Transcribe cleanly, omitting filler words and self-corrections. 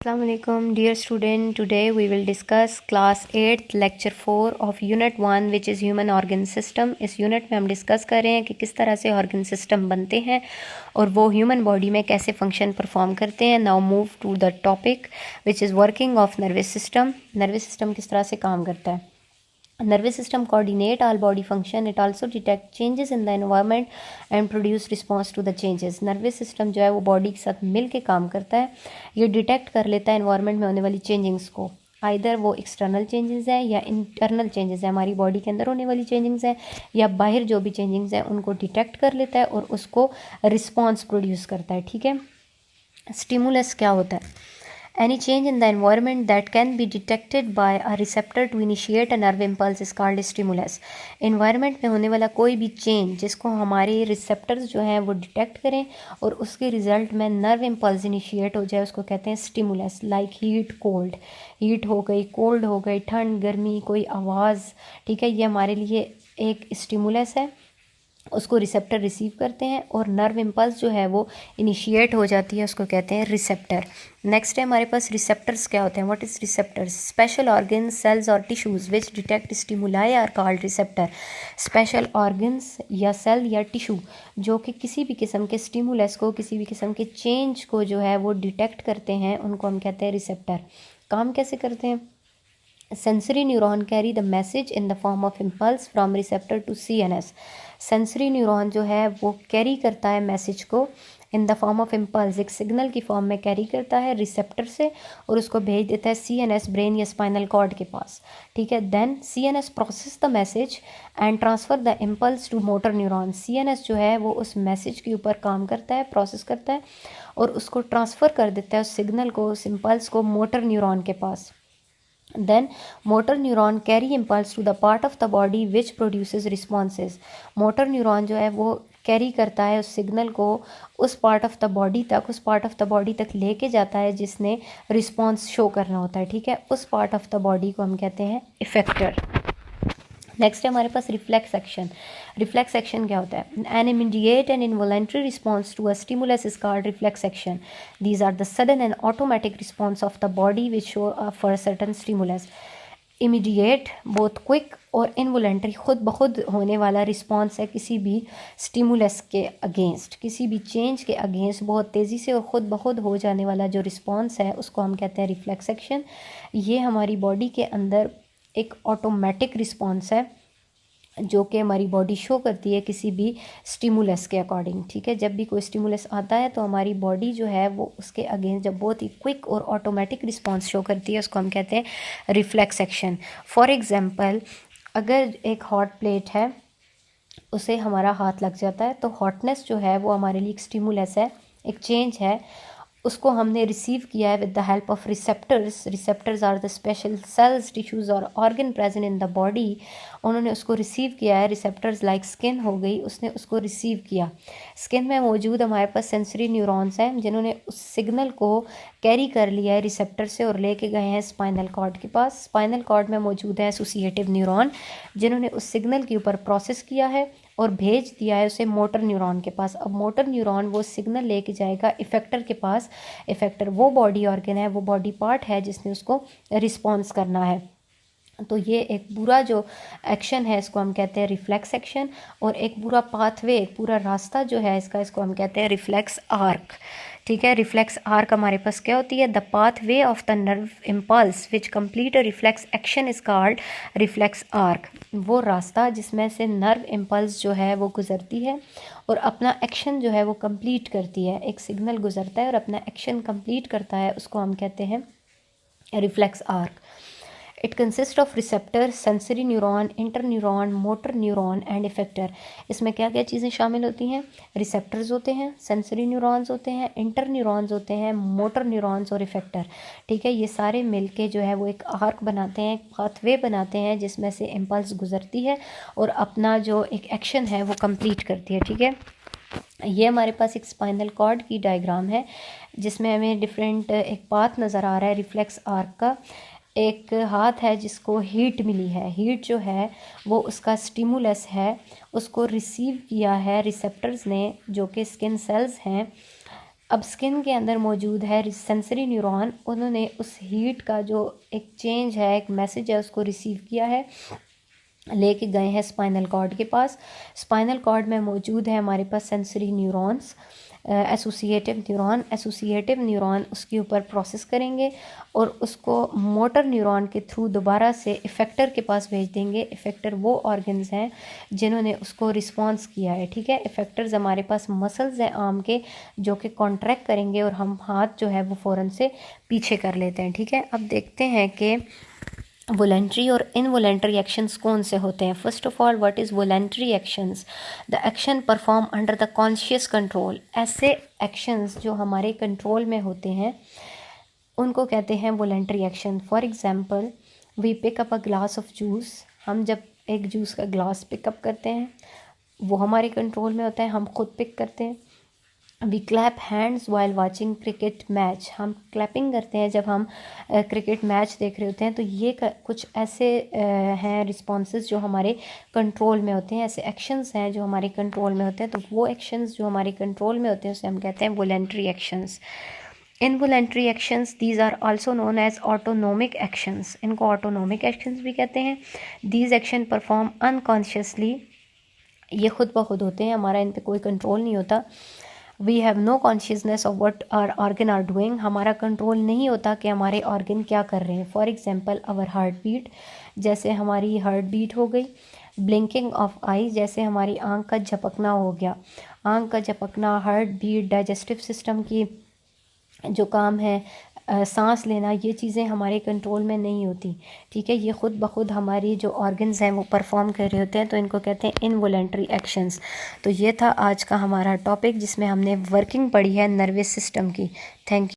Assalamu alaikum dear student. Today we will discuss class 8th lecture 4 of unit 1 which is human organ system. इस unit में हम discuss कर रहे हैं कि किस तरह से ऑर्गन सिस्टम बनते हैं और वो ह्यूमन बॉडी में कैसे फंक्शन परफॉर्म करते हैं. Now move to the topic which is working of nervous system. Nervous system किस तरह से काम करता है. Nervous system coordinate all body function. It also detect changes in the environment and produce response to the changes. Nervous system जो है वो body के साथ मिल के काम करता है. ये डिटेक्ट कर लेता है एनवायरनमेंट में होने वाली चेंजिंग्स को. आइदर वो एक्सटर्नल चेंजेस है या इंटरनल चेंजेस है, हमारी बॉडी के अंदर होने वाली चेंजिंग्स है या बाहर जो भी चेंजिंग्स है उनको डिटेक्ट कर लेता है और उसको रिस्पॉन्स प्रोड्यूस करता है. ठीक है. स्टिमुलस क्या होता है. Any change in the environment that can be detected by a receptor to initiate a nerve impulse is called stimulus. Environment में होने वाला कोई भी change जिसको हमारे receptors जो हैं वो detect करें और उसके result में nerve impulse initiate हो जाए उसको कहते हैं stimulus. Like heat, cold. heat हो गई, cold हो गई, ठंड, गर्मी, कोई आवाज़. ठीक है, ये हमारे लिए एक stimulus है. उसको रिसेप्टर रिसीव करते हैं और नर्व इम्पल्स जो है वो इनिशिएट हो जाती है, उसको कहते हैं रिसेप्टर. नेक्स्ट है हमारे पास रिसेप्टर्स क्या होते हैं. What is receptors. Special organs, cells और tissues which detect stimuli are called receptor. Special organs या सेल या टिश्यू जो कि किसी भी किस्म के स्टिमुलस को, किसी भी किस्म के चेंज को जो है वो डिटेक्ट करते हैं, उनको हम कहते हैं रिसेप्टर. काम कैसे करते हैं. Sensory neuron carry the message in the form of impulse from receptor to CNS. Sensory neuron जो है वो कैरी करता है मैसेज को in the form of impulse, एक सिग्नल की फॉर्म में कैरी करता है रिसेप्टर से और उसको भेज देता है CNS ब्रेन या स्पाइनल कॉर्ड के पास. ठीक है. Then CNS process the message and transfer the impulse to motor neuron. CNS जो है वो उस मैसेज के ऊपर काम करता है, प्रोसेस करता है और उसको ट्रांसफ़र कर देता है उस सिग्नल को, उस इम्पल्स को मोटर न्यूरॉन के पास. Then motor neuron carry impulse to the part of the body which produces responses. motor neuron जो है वो कैरी करता है उस सिग्नल को उस पार्ट ऑफ द बॉडी तक, उस पार्ट ऑफ द बॉडी तक लेके जाता है जिसने रिस्पॉन्स शो करना होता है. ठीक है. उस पार्ट ऑफ द बॉडी को हम कहते हैं इफेक्टर. नेक्स्ट है हमारे पास रिफ्लेक्स एक्शन. रिफ्लेक्स एक्शन क्या होता है. An immediate and involuntary response to a stimulus is called reflex action. These are the sudden and automatic response of the body which show for certain stimulus. Immediate, बहुत quick और involuntary, खुद ब खुद होने वाला रिस्पॉन्स है किसी भी स्टिमुलस के अगेंस्ट, किसी भी चेंज के अगेंस्ट बहुत तेज़ी से और ख़ुद ब खुद हो जाने वाला जो रिस्पॉन्स है उसको हम कहते हैं रिफ्लेक्स एक्शन. ये हमारी बॉडी के अंदर एक ऑटोमेटिक रिस्पॉन्स है जो कि हमारी बॉडी शो करती है किसी भी स्टिमुलस के अकॉर्डिंग. ठीक है. जब भी कोई स्टिमुलस आता है तो हमारी बॉडी जो है वो उसके अगेंस्ट जब बहुत ही क्विक और ऑटोमेटिक रिस्पॉन्स शो करती है उसको हम कहते हैं रिफ्लेक्स एक्शन. फॉर एग्जांपल, अगर एक हॉट प्लेट है उसे हमारा हाथ लग जाता है तो हॉटनेस जो है वो हमारे लिए एक स्टिमुलस है, एक चेंज है, उसको हमने रिसीव किया है with the help of receptors. Receptors are the special cells, tissues और organ present in the body. उन्होंने उसको रिसीव किया है. रिसेप्टर्स लाइक स्किन हो गई, उसने उसको रिसीव किया. स्किन में मौजूद हमारे पास सेंसरी न्यूरॉन्स हैं जिन्होंने उस सिग्नल को कैरी कर लिया है रिसेप्टर से और लेके गए हैं स्पाइनल कॉर्ड के पास. स्पाइनल कॉर्ड में मौजूद है एसोसिएटिव न्यूरॉन जिन्होंने उस सिग्नल के ऊपर प्रोसेस किया है और भेज दिया है उसे मोटर न्यूरॉन के पास. अब मोटर न्यूरॉन वो सिग्नल लेके जाएगा इफेक्टर के पास. इफेक्टर वो बॉडी ऑर्गन है, वो बॉडी पार्ट है जिसने उसको रिस्पॉन्स करना है. तो ये एक पूरा जो एक्शन है इसको हम कहते हैं रिफ्लेक्स एक्शन और एक पूरा पाथवे, एक पूरा रास्ता जो है इसको हम कहते हैं रिफ्लेक्स आर्क. ठीक है. रिफ्लेक्स आर्क हमारे पास क्या होती है. The path way of the nerve impulse which complete a reflex action is called reflex arc. वो रास्ता जिसमें से नर्व इम्पल्स जो है वो गुजरती है और अपना एक्शन जो है वो कंप्लीट करती है. एक सिग्नल गुजरता है और अपना एक्शन कंप्लीट करता है, उसको हम कहते हैं reflex arc. It consist of receptor, sensory neuron, interneuron, motor neuron and effector. इसमें क्या क्या चीज़ें शामिल होती हैं. रिसेप्टर्स होते हैं, सेंसरी न्यूरॉन्स होते हैं, इंटर न्यूरॉन्स होते हैं, मोटर न्यूरॉन्स और इफेक्टर. ठीक है. ये सारे मिलके जो है वो एक आर्क बनाते हैं, एक पाथवे बनाते हैं जिसमें से इम्पल्स गुजरती है और अपना जो एक एक्शन है वो कंप्लीट करती है. ठीक है. ये हमारे पास एक स्पाइनल कॉर्ड की डायग्राम है जिसमें हमें डिफरेंट एक पाथ नज़र आ रहा है रिफ्लेक्स आर्क का. एक हाथ है जिसको हीट मिली है. हीट जो है वो उसका स्टिमुलस है, उसको रिसीव किया है रिसेप्टर्स ने जो कि स्किन सेल्स हैं. अब स्किन के अंदर मौजूद है सेंसरी न्यूरॉन, उन्होंने उस हीट का जो एक चेंज है, एक मैसेज है, उसको रिसीव किया है, लेके गए हैं स्पाइनल कॉर्ड के पास। स्पाइनल कॉर्ड में मौजूद है हमारे पास सेंसरी न्यूरॉन्स, एसोसिएटिव न्यूरॉन उसके ऊपर प्रोसेस करेंगे और उसको मोटर न्यूरॉन के थ्रू दोबारा से इफ़ेक्टर के पास भेज देंगे। इफ़ेक्टर वो ऑर्गन्स हैं जिन्होंने उसको रिस्पॉन्स किया है, ठीक है। इफ़ेक्टर्स हमारे पास मसल्स हैं आर्म के जो कि कॉन्ट्रैक्ट करेंगे और हम हाथ जो है वो फ़ौरन से पीछे कर लेते हैं, ठीक है। अब देखते हैं कि वॉलेंट्री और इनवॉलेंट्री एक्शंस कौन से होते हैं। First of all, what is voluntary actions? The action perform under the conscious control. ऐसे एक्शंस जो हमारे कंट्रोल में होते हैं उनको कहते हैं voluntary action. For example, we pick up a glass of juice. हम जब एक जूस का ग्लास पिकअप करते हैं वो हमारे कंट्रोल में होता है, हम खुद पिक करते हैं। We clap hands while watching cricket match. हम क्लैपिंग करते हैं जब हम क्रिकेट मैच देख रहे होते हैं। तो ये कुछ ऐसे हैं रिस्पॉन्सेज जो हमारे कंट्रोल में होते हैं, ऐसे एक्शंस हैं जो हमारे कंट्रोल में होते हैं। तो वो एक्शंस जो हमारे कंट्रोल में होते हैं उसे हम कहते हैं voluntary actions. Involuntary actions, these are also known as autonomic actions. इनको ऑटोनोमिक एक्शंस भी कहते हैं। These action perform unconsciously. ये खुद ब खुद होते हैं, हमारा इन पे कोई कंट्रोल नहीं होता। We have no consciousness of what are organ are doing. हमारा कंट्रोल नहीं होता कि हमारे ऑर्गन क्या कर रहे हैं। For example, our heart beat, जैसे हमारी हार्ट बीट हो गई। ब्लिंकिंग ऑफ आई, जैसे हमारी आँख का झपकना हो गया। आँख का झपकना, हार्ट बीट, डाइजेस्टिव सिस्टम की जो काम है, सांस लेना, ये चीज़ें हमारे कंट्रोल में नहीं होती, ठीक है। ये खुद ब खुद हमारी जो ऑर्गन्स हैं वो परफॉर्म कर रहे होते हैं, तो इनको कहते हैं इनवॉलेंट्री एक्शंस। तो ये था आज का हमारा टॉपिक जिसमें हमने वर्किंग पढ़ी है नर्वस सिस्टम की। Thank you.